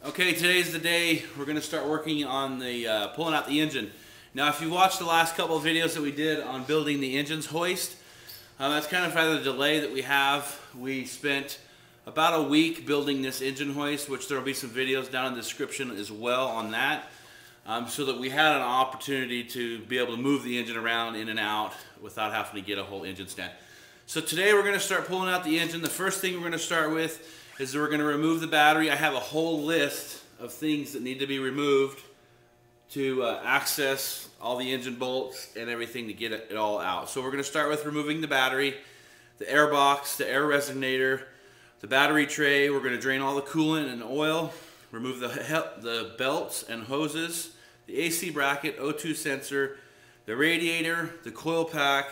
Okay, today's the day we're going to start working on the pulling out the engine. Now, if you watched the last couple of videos that we did on building the engine's hoist, that's kind of the delay that we have. We spent about a week building this engine hoist, which there will be some videos down in the description as well on that, so that we had an opportunity to be able to move the engine around in and out without having to get a whole engine stand. So today we're going to start pulling out the engine. The first thing we're going to start with is that we're going to remove the battery. I have a whole list of things that need to be removed to access all the engine bolts and everything to get it all out. So we're going to start with removing the battery, the air box, the air resonator, the battery tray. We're going to drain all the coolant and oil, remove the belts and hoses, the AC bracket, O2 sensor, the radiator, the coil pack,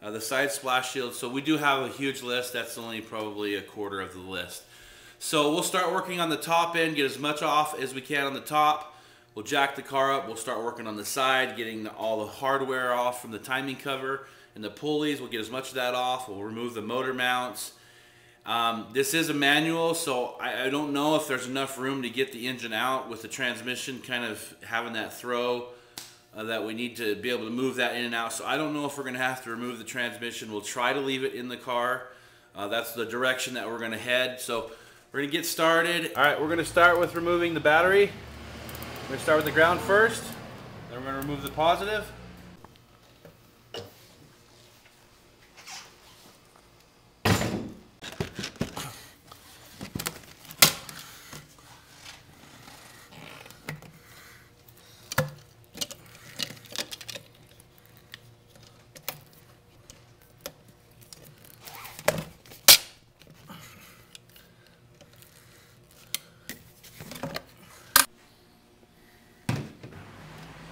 the side splash shield. So we do have a huge list. That's only probably a quarter of the list. So we'll start working on the top end, get as much off as we can on the top. We'll jack the car up. We'll start working on the side, getting all the hardware off from the timing cover and the pulleys. We'll get as much of that off. We'll remove the motor mounts. This is a manual, so I don't know if there's enough room to get the engine out with the transmission kind of having that throw. That we need to be able to move that in and out. So I don't know if we're going to have to remove the transmission. We'll try to leave it in the car. That's the direction that we're going to head. So we're going to get started. All right, we're going to start with removing the battery. We're going to start with the ground first. Then we're going to remove the positive.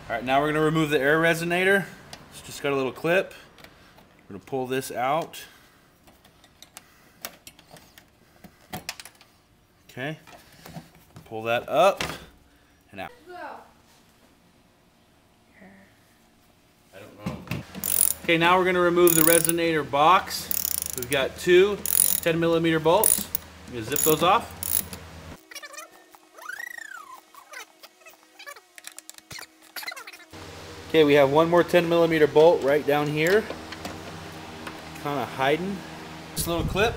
All right, now we're going to remove the air resonator. It's just got a little clip. We're going to pull this out. Okay, pull that up and out. I don't know. Okay, now we're going to remove the resonator box. We've got two 10mm bolts. I'm going to zip those off. Okay, we have one more 10mm bolt right down here, kind of hiding. This little clip,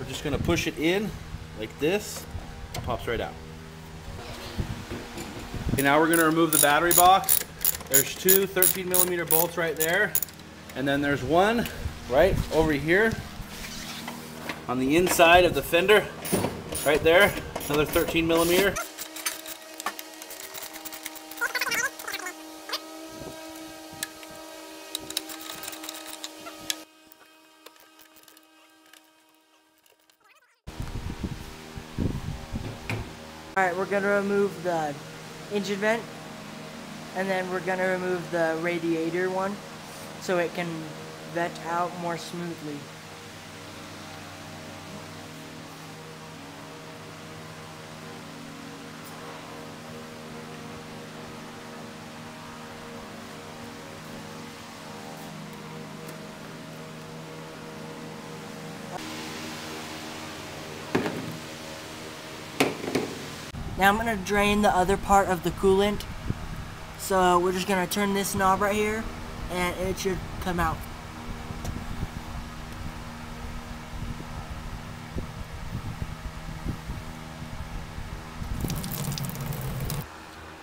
we're just going to push it in like this. It pops right out. Okay, now we're going to remove the battery box. There's two 13mm bolts right there, and then there's one right over here on the inside of the fender, right there, another 13mm. Alright, we're going to remove the engine vent, and then we're going to remove the radiator one so it can vent out more smoothly. Now I'm going to drain the other part of the coolant. So we're just going to turn this knob right here and it should come out.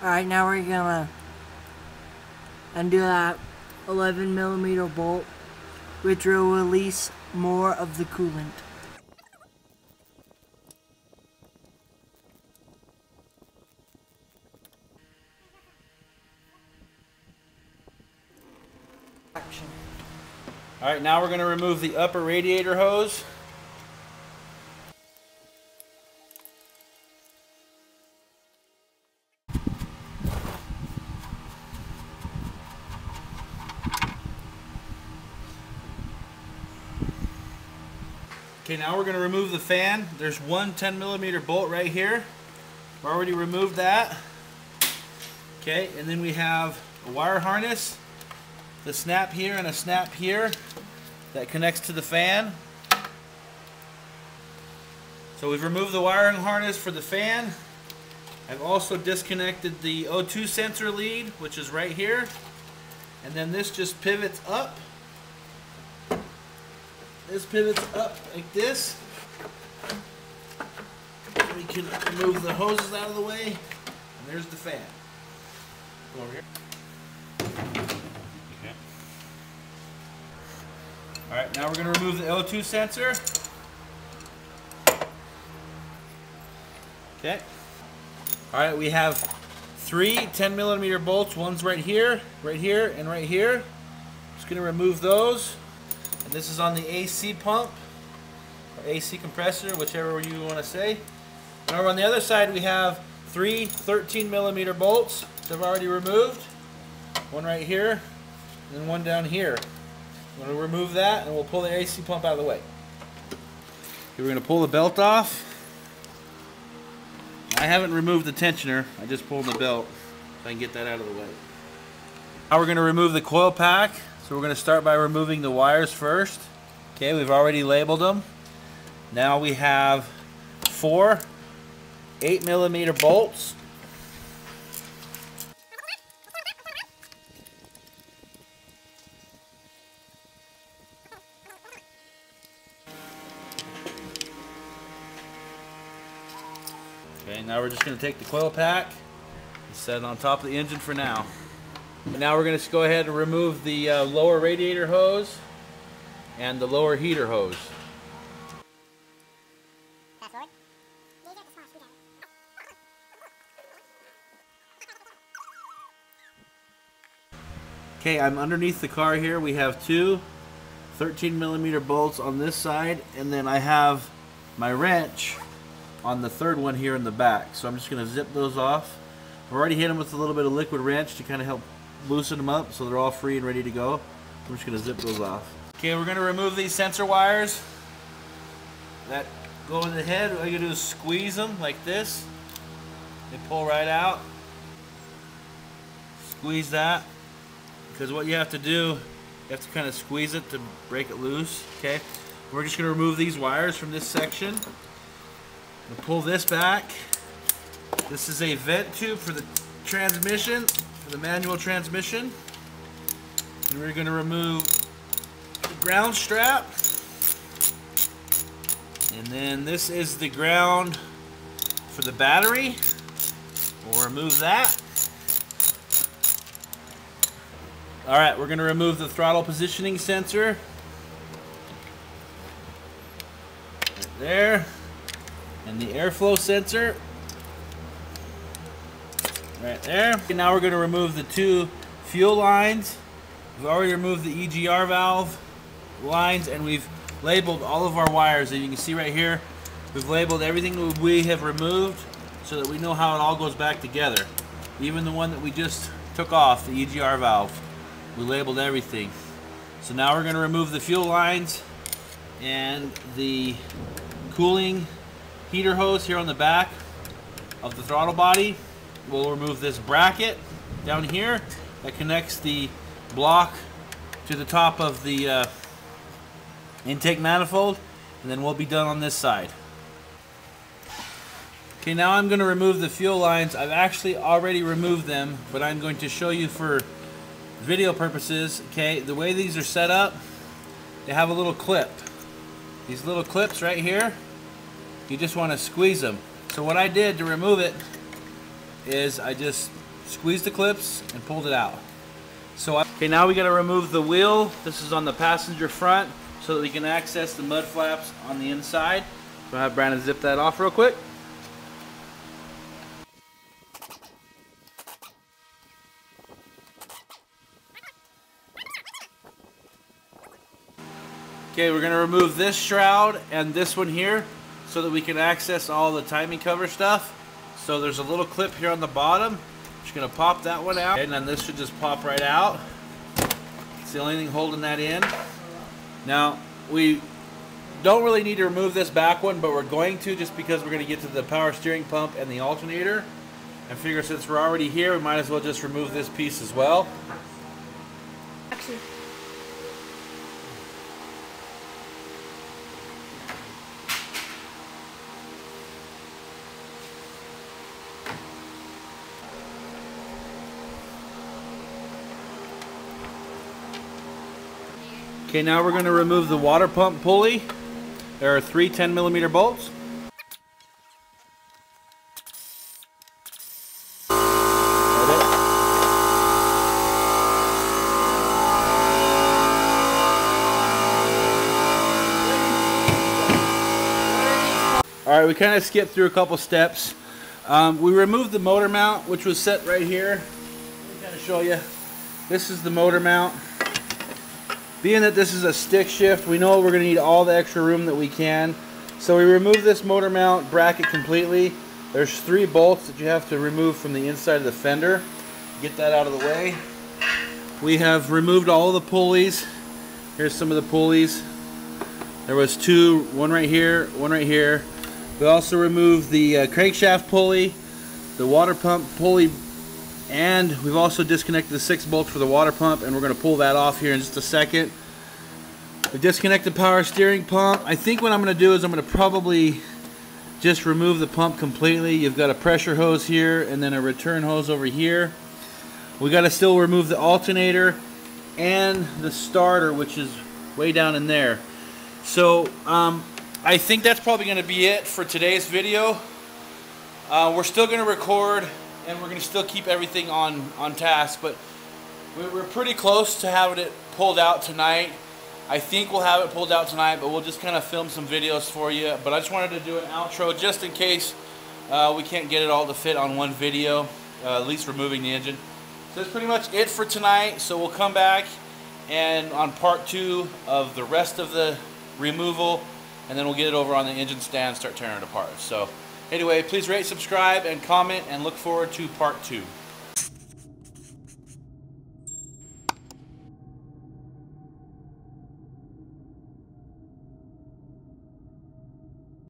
Alright, now we're going to undo that 11mm bolt, which will release more of the coolant. All right, now we're going to remove the upper radiator hose. Okay, now we're going to remove the fan. There's one 10mm bolt right here. We've already removed that. Okay, and then we have a wire harness, the snap here and a snap here that connects to the fan. So we've removed the wiring harness for the fan. I've also disconnected the O2 sensor lead, which is right here. And then this just pivots up. This pivots up like this. We can move the hoses out of the way. And there's the fan. Go over here. Okay. Alright, now we're going to remove the O2 sensor. Okay. Alright, we have 3 10mm bolts. One's right here, and right here. Just going to remove those. And this is on the AC pump, or AC compressor, whichever you want to say. And over on the other side, we have 3 13mm bolts that I've already removed. One right here, and then one down here. I'm going to remove that, and we'll pull the AC pump out of the way. Okay, we're going to pull the belt off. I haven't removed the tensioner, I just pulled the belt so I can get that out of the way. Now we're going to remove the coil pack. So we're going to start by removing the wires first. Okay, we've already labeled them. Now we have 4 8mm bolts. Okay, now we're just going to take the coil pack and set it on top of the engine for now. And now we're going to go ahead and remove the lower radiator hose and the lower heater hose. Okay, I'm underneath the car here. We have 2 13mm bolts on this side, and then I have my wrench on the third one here in the back. So I'm just going to zip those off. I've already hit them with a little bit of liquid wrench to kind of help loosen them up so they're all free and ready to go. I'm just going to zip those off. Okay, we're going to remove these sensor wires that go in the head. What you're going to do is squeeze them like this. They pull right out. Squeeze that. Because what you have to do, you have to kind of squeeze it to break it loose. Okay, we're just going to remove these wires from this section. We'll pull this back. This is a vent tube for the transmission, for the manual transmission. And we're going to remove the ground strap. And then this is the ground for the battery. We'll remove that. Alright, we're going to remove the throttle positioning sensor. Right there. And the airflow sensor. Right there. And now we're going to remove the 2 fuel lines. We've already removed the EGR valve lines, and we've labeled all of our wires. And you can see right here, we've labeled everything we have removed so that we know how it all goes back together. Even the one that we just took off, the EGR valve. We labeled everything. So now we're going to remove the fuel lines and the cooling heater hose here on the back of the throttle body. We'll remove this bracket down here that connects the block to the top of the intake manifold, and then we'll be done on this side. Okay, now I'm going to remove the fuel lines. I've actually already removed them, but I'm going to show you for video purposes. Okay, the way these are set up, they have a little clip. These little clips right here, you just want to squeeze them. So what I did to remove it is I just squeezed the clips and pulled it out. So okay, now we got to remove the wheel. This is on the passenger front so that we can access the mud flaps on the inside. So I'll have Brandon zip that off real quick. Okay, we're going to remove this shroud and this one here so that we can access all the timing cover stuff. So there's a little clip here on the bottom. Just going to pop that one out, and then this should just pop right out. It's the only thing holding that in. Now, we don't really need to remove this back one, but we're going to, just because we're going to get to the power steering pump and the alternator. I figure since we're already here, we might as well just remove this piece as well. Actually. Okay, now we're going to remove the water pump pulley. There are 3 10mm bolts. Alright, we kind of skipped through a couple steps. We removed the motor mount, which was set right here. Let me kind of show you. This is the motor mount. Being that this is a stick shift, we know we're going to need all the extra room that we can. So we removed this motor mount bracket completely. There's 3 bolts that you have to remove from the inside of the fender. Get that out of the way. We have removed all of the pulleys. Here's some of the pulleys. There was 2, one right here, one right here. We also removed the crankshaft pulley, the water pump pulley, and we've also disconnected the 6 bolts for the water pump, and we're going to pull that off here in just a second. We disconnected the power steering pump. I think what I'm going to do is I'm going to probably just remove the pump completely. You've got a pressure hose here and then a return hose over here. We got to still remove the alternator and the starter, which is way down in there. So I think that's probably going to be it for today's video. We're still going to record and we're going to still keep everything on task, but we're pretty close to having it pulled out tonight. I think we'll have it pulled out tonight, but we'll just kind of film some videos for you. But I just wanted to do an outro just in case we can't get it all to fit on one video, at least removing the engine. So that's pretty much it for tonight. So we'll come back and on part 2 of the rest of the removal, and then we'll get it over on the engine stand and start tearing it apart. So anyway, please rate, subscribe, and comment, and look forward to part 2.